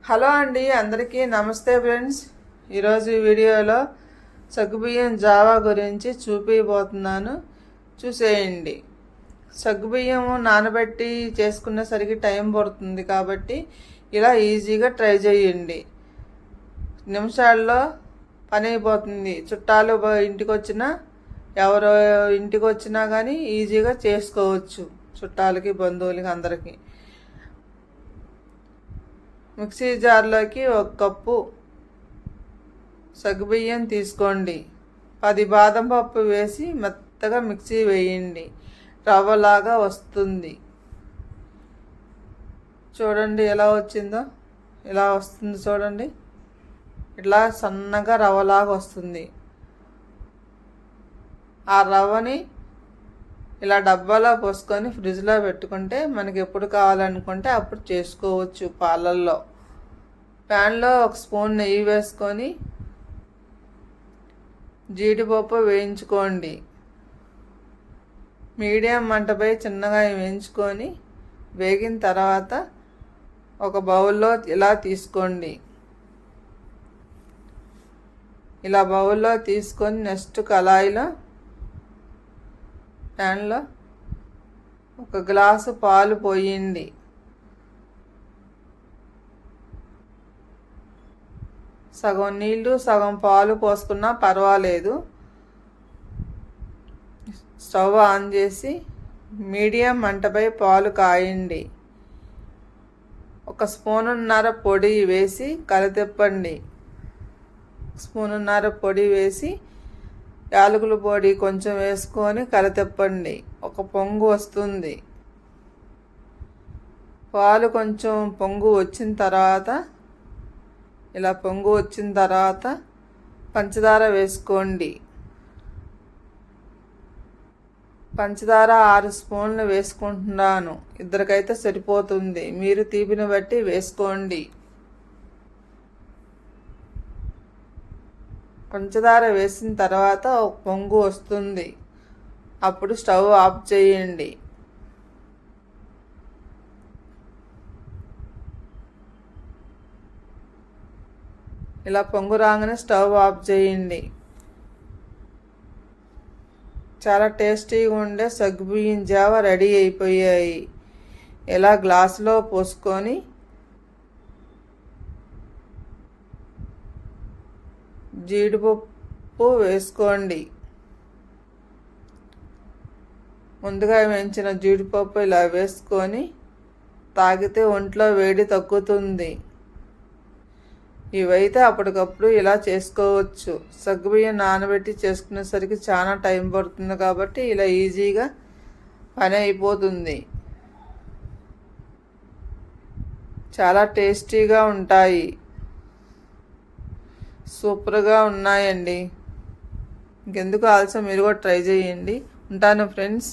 Hello అండి, అందరికీ నమస్తే ఫ్రెండ్స్. ఈరోజు ఈ వీడియోలో సగ్గుబియ్యం జావా గురించి చూపించబోతున్నాను, చూసేయండి. సగ్గుబియ్యం నానబెట్టి చేసుకునేసరికి టైం పడుతుంది కాబట్టి ఇలా ఈజీగా ట్రై చేయండి. నిమిషాల్లో పని అయిపోతుంది. చుట్టాలు ఇంటికి వచ్చినా ఎవరో ఇంటికి వచ్చినా కానీ ఈజీగా చేసుకోవచ్చు, చుట్టాలకి బంధువులకి అందరికీ. మిక్సీ జార్లోకి 1 కప్పు సగ్గుబియ్యం తీసుకోండి. 10 బాదం పప్పు వేసి మెత్తగా మిక్సీ వేయండి. రవ్వలాగా వస్తుంది. చూడండి ఎలా వచ్చిందో. ఇలా వస్తుంది చూడండి. ఇట్లా సన్నగా రవ్వలాగా వస్తుంది. ఆ రవ్వని ఇలా డబ్బాలో పోసుకొని ఫ్రిడ్జ్లో పెట్టుకుంటే మనకి ఎప్పుడు కావాలనుకుంటే అప్పుడు చేసుకోవచ్చు. పాలల్లో ప్యాన్లో 1 స్పూన్ నెయ్యి వేసుకొని జీడిపప్పు వేయించుకోండి. మీడియం మంటపై చిన్నగా వేయించుకొని వేగిన తర్వాత ఒక బౌల్లో ఇలా తీసుకోండి. ఇలా బౌల్లో తీసుకొని నెక్స్ట్ కళాయిలో ప్యాన్లో 1 గ్లాసు పాలు పోయండి. సగం నీళ్ళు సగం పాలు పోసుకున్నా పర్వాలేదు. స్టవ్ ఆన్ చేసి మీడియం మంటపై పాలు కాయండి. 1 స్పూనున్నర పొడి వేసి కలతిప్పండి. స్పూనున్నర పొడి వేసి యాలకుల పొడి కొంచెం వేసుకొని కలతిప్పండి. ఒక పొంగు వస్తుంది. పాలు కొంచెం పొంగు వచ్చిన తర్వాత ఇలా పొంగు వచ్చిన తర్వాత పంచదార వేసుకోండి. పంచదార 6 స్పూన్లు వేసుకుంటున్నాను. ఇద్దరికైతే సరిపోతుంది. మీరు తీపిని బట్టి వేసుకోండి. పంచదార వేసిన తర్వాత ఒక పొంగు వస్తుంది. అప్పుడు స్టవ్ ఆఫ్ చేయండి. ఇలా పొంగు రాగానే స్టవ్ ఆఫ్ చేయండి. చాలా టేస్టీగా ఉండే సగ్గుబియ్యం జావా రెడీ అయిపోయాయి. ఇలా గ్లాసులో పోసుకొని జీడిపప్పు వేసుకోండి. ముందుగా వేయించిన జీడిపప్పు ఇలా వేసుకొని తాగితే ఒంట్లో వేడి తగ్గుతుంది. ఇవైతే అప్పటికప్పుడు ఇలా చేసుకోవచ్చు. సగ్గుబియ్యం నానబెట్టి చేసుకునేసరికి చాలా టైం పడుతుంది కాబట్టి ఇలా ఈజీగా పని అయిపోతుంది. చాలా టేస్టీగా ఉంటాయి. సూపర్గా ఉన్నాయండి. ఇంకెందుకు ఆలస్యం, మీరు కూడా ట్రై చేయండి. ఉంటాను ఫ్రెండ్స్.